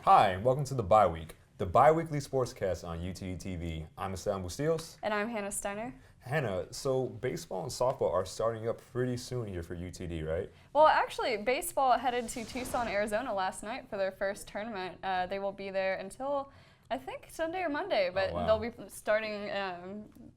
Hi, and welcome to the Bye Week, the bi-weekly sportscast on UTD TV. I'm Esteban Bustillos. And I'm Hannah Steiner. Hannah, so baseball and softball are starting up pretty soon here for UTD, right? Well, actually, baseball headed to Tucson, Arizona last night for their first tournament. They will be there until, I think, Sunday or Monday, but they'll be starting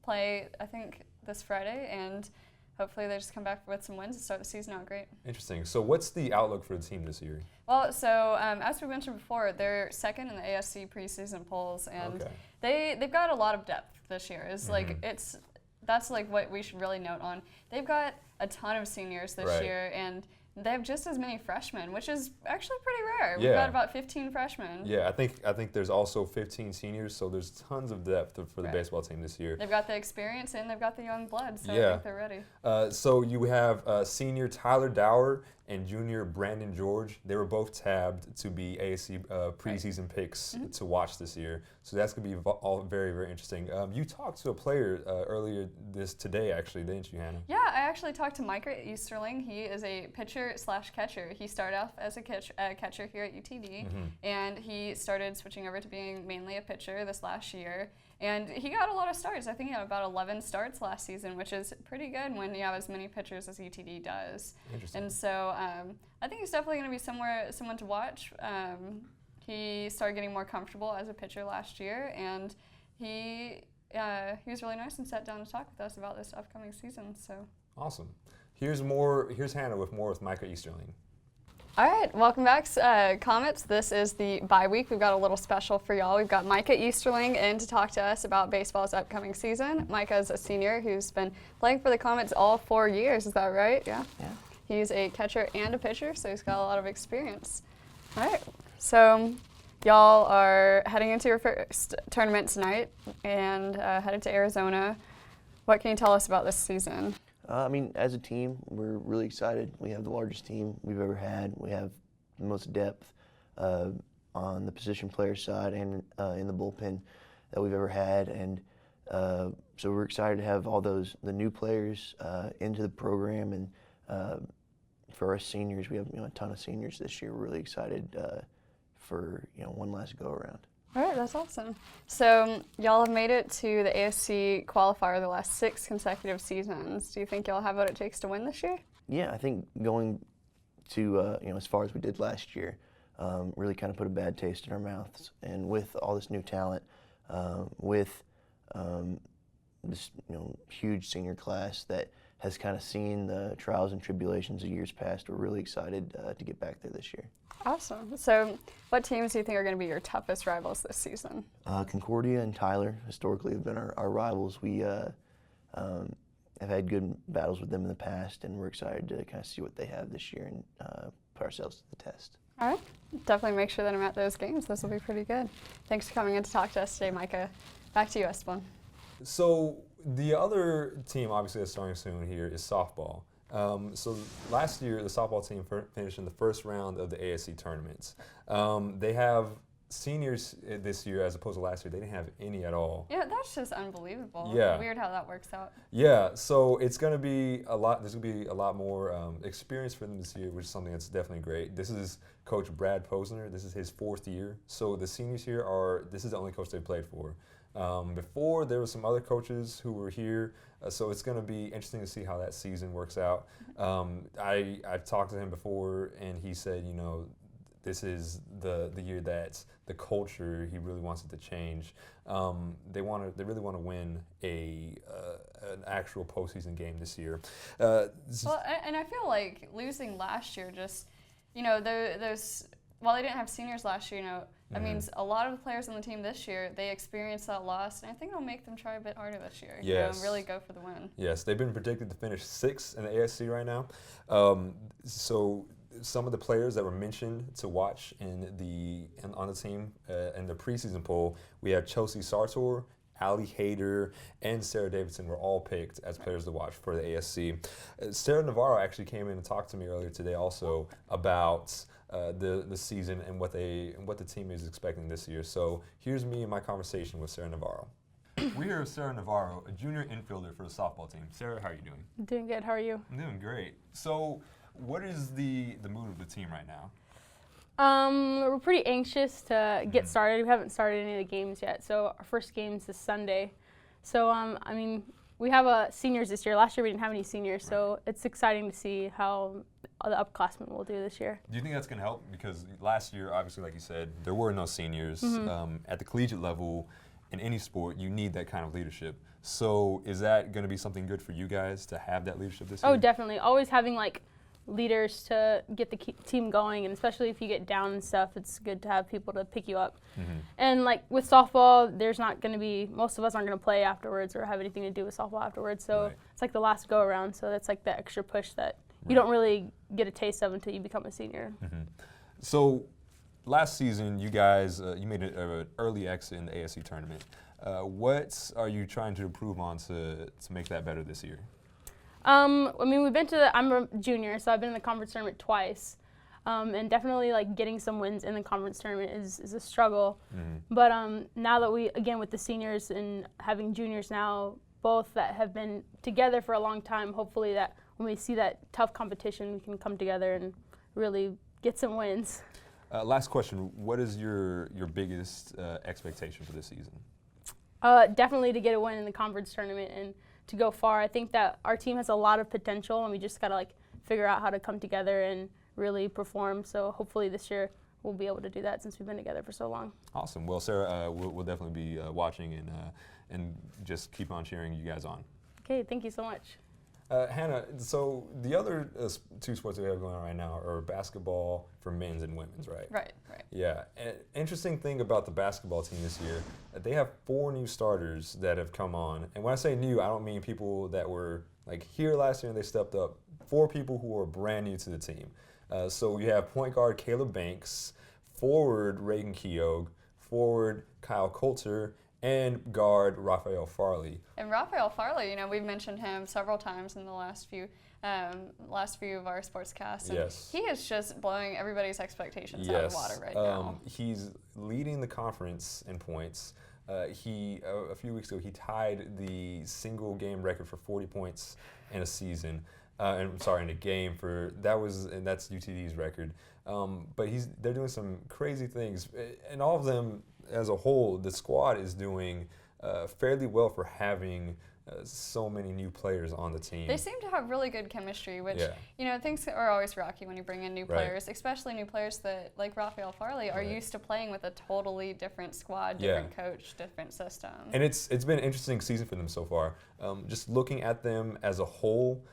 play, I think, this Friday, and hopefully they just come back with some wins and start the season out great. Interesting. So what's the outlook for the team this year? Well, so as we mentioned before, they're second in the ASC preseason polls, and they've got a lot of depth this year. That's like what we should really note on. They've got a ton of seniors this year, and they have just as many freshmen, which is actually pretty rare. We've got about 15 freshmen. Yeah, I think there's also 15 seniors, so there's tons of depth for the baseball team this year. They've got the experience and they've got the young blood, so I think they're ready. So you have senior Tyler Dower and junior Brandon George. They were both tabbed to be ASC preseason picks to watch this year. So that's going to be all very, very interesting. You talked to a player earlier today, actually, didn't you, Hannah? Yeah, I actually talked to Micah Easterling. He is a pitcher/catcher. He started off as a catcher here at UTD, and he started switching over to being mainly a pitcher this last year. And he got a lot of starts. I think he had about 11 starts last season, which is pretty good when you have as many pitchers as UTD does. Interesting. And so I think he's definitely going to be someone to watch. He started getting more comfortable as a pitcher last year, and he was really nice and sat down to talk with us about this upcoming season. So awesome. Here's Hannah with Micah Easterling. All right, welcome back, Comets. This is the bye week. We've got a little special for y'all. We've got Micah Easterling in to talk to us about baseball's upcoming season. Micah's a senior who's been playing for the Comets all 4 years. Is that right? Yeah. He's a catcher and a pitcher, so he's got a lot of experience. All right, so y'all are heading into your first tournament tonight and headed to Arizona. What can you tell us about this season? As a team, we're really excited. We have the largest team we've ever had. We have the most depth on the position player side and in the bullpen that we've ever had. And so we're excited to have all the new players into the program. And for us seniors, we have a ton of seniors this year. We're really excited for one last go around. All right, that's awesome. So y'all have made it to the ASC qualifier the last 6 consecutive seasons. Do you think y'all have what it takes to win this year? Yeah, I think going to as far as we did last year really kind of put a bad taste in our mouths. And with all this new talent, with this huge senior class that has kind of seen the trials and tribulations of years past, we're really excited to get back there this year. Awesome. So what teams do you think are going to be your toughest rivals this season? Concordia and Tyler historically have been our rivals. We have had good battles with them in the past, and we're excited to kind of see what they have this year and put ourselves to the test. All right. Definitely make sure that I'm at those games. This will be pretty good. Thanks for coming in to talk to us today, Micah. Back to you, Esteban. So the other team, obviously, that's starting soon here is softball. So last year, the softball team finished in the first round of the ASC tournaments. They have seniors this year as opposed to last year. They didn't have any at all. Yeah, that's just unbelievable. Yeah. Weird how that works out. Yeah, so it's going to be a lot. There's going to be a lot more experience for them this year, which is something that's definitely great. This is Coach Brad Posner. This is his 4th year. So the seniors here this is the only coach they played for. Before, there were some other coaches who were here, so it's going to be interesting to see how that season works out. I've talked to him before, and he said, this is the year that the culture, he really wants it to change. They really want to win an actual postseason game this year. Well, and I feel like losing last year just, while they didn't have seniors last year, that means a lot of the players on the team this year, they experienced that loss, and I think it'll make them try a bit harder this year. Yes. Really go for the win. Yes, they've been predicted to finish 6th in the ASC right now. So some of the players that were mentioned to watch on the team in the preseason poll, we have Chelsea Sartor, Allie Hayter, and Sarah Davidson were all picked as players to watch for the ASC. Sarah Navarro actually came in and talked to me earlier today also about the season and what the team is expecting this year. So here's me and my conversation with Sarah Navarro. We're here with Sarah Navarro, a junior infielder for the softball team. Sarah, how are you doing? Doing good. How are you? I'm doing great. So what is the mood of the team right now? We're pretty anxious to get started. We haven't started any of the games yet, so our first game's this Sunday. So, I mean, we have seniors this year. Last year we didn't have any seniors, so it's exciting to see how the upperclassmen will do this year. Do you think that's going to help? Because last year, obviously, like you said, there were no seniors. At the collegiate level, in any sport, you need that kind of leadership. So is that going to be something good for you guys to have that leadership this year? Oh, definitely. Always having leaders to get the team going, and especially if you get down and stuff, it's good to have people to pick you up. And with softball, there's not going to be, most of us aren't going to play afterwards or have anything to do with softball afterwards, so it's the last go around, so that's the extra push that you don't really get a taste of until you become a senior. So last season, you guys, you made an early exit in the ASC tournament. What are you trying to improve on to make that better this year? I mean, I'm a junior, so I've been in the conference tournament twice. And definitely getting some wins in the conference tournament is a struggle. But now that with the seniors and having juniors now, both that have been together for a long time, hopefully that when we see that tough competition, we can come together and really get some wins. Last question, what is your biggest expectation for this season? Definitely to get a win in the conference tournament and to go far. I think that our team has a lot of potential, and we just got to figure out how to come together and really perform. So hopefully this year we'll be able to do that since we've been together for so long. Awesome. Well, Sarah, we'll definitely be watching and just keep on cheering you guys on. Okay, thank you so much. Hannah, so the other two sports that we have going on right now are basketball for men's and women's, right? Right. Yeah. An interesting thing about the basketball team this year, they have 4 new starters that have come on. And when I say new, I don't mean people that were here last year and they stepped up. 4 people who are brand new to the team. So you have point guard Caleb Banks, forward Reagan Keogh, forward Kyle Coulter, and guard Raphael Farley. And Raphael Farley, we've mentioned him several times in the last few of our sportscasts. And he is just blowing everybody's expectations out of the water right now. He's leading the conference in points. A few weeks ago, he tied the single game record for 40 points in a season. In a game that's UTD's record. But they're doing some crazy things, and all of them as a whole, the squad is doing fairly well for having so many new players on the team. They seem to have really good chemistry, which, things are always rocky when you bring in new players, especially new players that, like Raphael Farley, are used to playing with a totally different squad, different coach, different system. And it's been an interesting season for them so far. Just looking at them as a whole,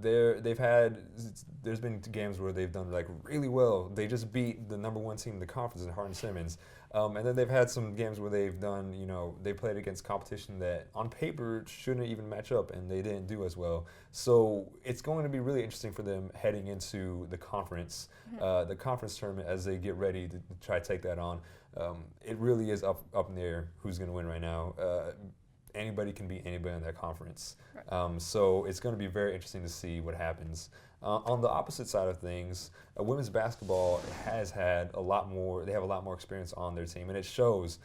there's been games where they've done really well. They just beat the #1 team in the conference in Hardin-Simmons. And then they've had some games where they've done, they played against competition that on paper shouldn't even match up, and they didn't do as well. So it's going to be really interesting for them heading into the conference tournament as they get ready to try to take that on. It really is up in the air who's going to win right now. Anybody can beat anybody in that conference. So it's going to be very interesting to see what happens. On the opposite side of things, women's basketball has had a lot more experience on their team, and it shows.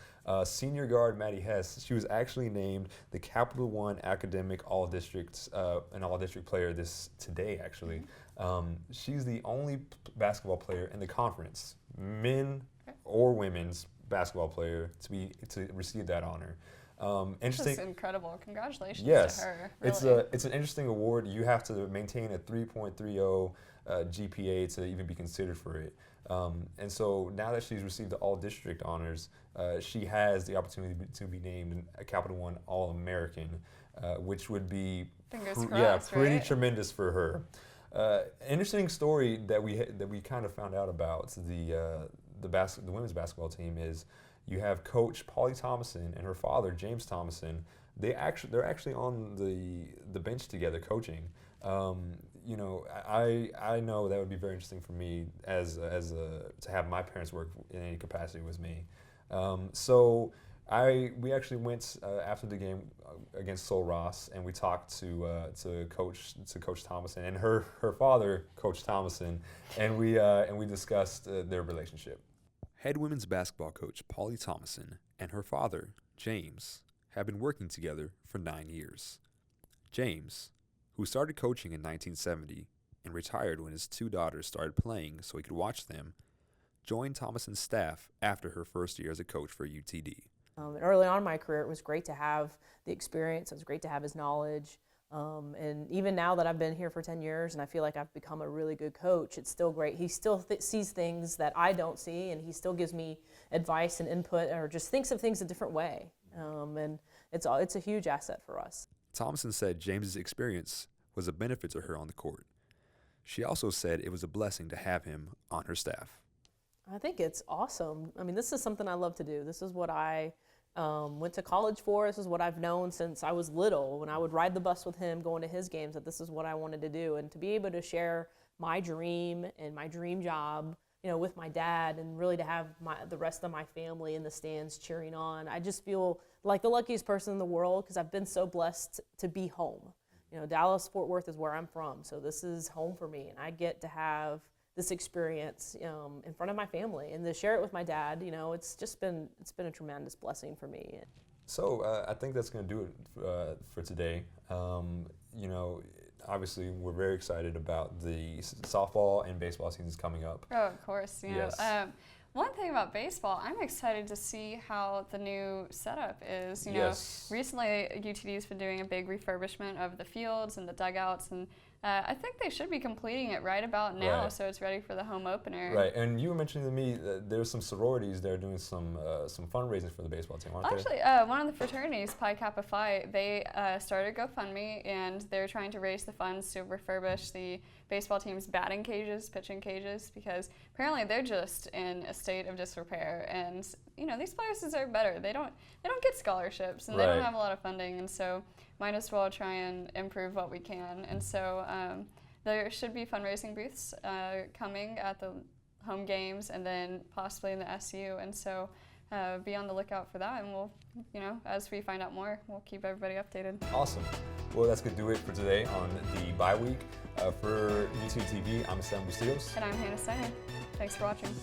Senior guard Maddie Hess, she was actually named the Capital One Academic All-District, an All-District player today, actually. She's the only basketball player in the conference, men or women's basketball player, to receive that honor. Interesting. This is incredible. Congratulations to her. Really. It's an interesting award. You have to maintain a 3.30 GPA to even be considered for it. And so now that she's received the all-district honors, she has the opportunity to be named a Capital One All-American, which would be pretty tremendous for her. Interesting story that we kind of found out about the women's basketball team is. You have Coach Polly Thomason and her father, James Thomason. They're actually on the bench together coaching. I know that would be very interesting for me to have my parents work in any capacity with me. We actually went after the game against Sol Ross, and we talked to Coach Thomason and her father, Coach Thomason, and we discussed their relationship. Head women's basketball coach Polly Thomason and her father, James, have been working together for 9 years. James, who started coaching in 1970 and retired when his 2 daughters started playing so he could watch them, joined Thomason's staff after her first year as a coach for UTD. And early on in my career, it was great to have the experience. It was great to have his knowledge. And even now that I've been here for 10 years and I feel like I've become a really good coach, it's still great. He still sees things that I don't see, and he still gives me advice and input, or just thinks of things a different way. And it's a huge asset for us. Thomason said James's experience was a benefit to her on the court. She also said it was a blessing to have him on her staff. I think it's awesome. I mean, this is something I love to do. This is what I went to college for. This is what I've known since I was little, when I would ride the bus with him going to his games, that this is what I wanted to do. And to be able to share my dream and my dream job, with my dad, and really to have the rest of my family in the stands cheering on, I just feel like the luckiest person in the world, because I've been so blessed to be home. Dallas, Fort Worth is where I'm from, so this is home for me, and I get to have this experience in front of my family, and to share it with my dad. It's been a tremendous blessing for me. So I think that's going to do it for today. Obviously we're very excited about the softball and baseball seasons coming up. Oh, of course. Yes. One thing about baseball, I'm excited to see how the new setup is. Yes. Recently UTD's been doing a big refurbishment of the fields and the dugouts, and I think they should be completing it right about now, Right. so it's ready for the home opener. Right, and you were mentioning to me that there's some sororities that are doing some fundraising for the baseball team, aren't Actually, one of the fraternities, Pi Kappa Phi, they started GoFundMe, and they're trying to raise the funds to refurbish the baseball team's batting cages, pitching cages, because apparently they're just in a state of disrepair. And these players deserve better. They don't get scholarships, and they Right. don't have a lot of funding, and so might as well try and improve what we can. And so there should be fundraising booths coming at the home games, and then possibly in the SU. And so be on the lookout for that, and we'll, as we find out more, we'll keep everybody updated. Awesome. Well, that's going to do it for today on the bye week. For YouTube TV, I'm Sam Bustillos. And I'm Hannah Steiner. Thanks for watching.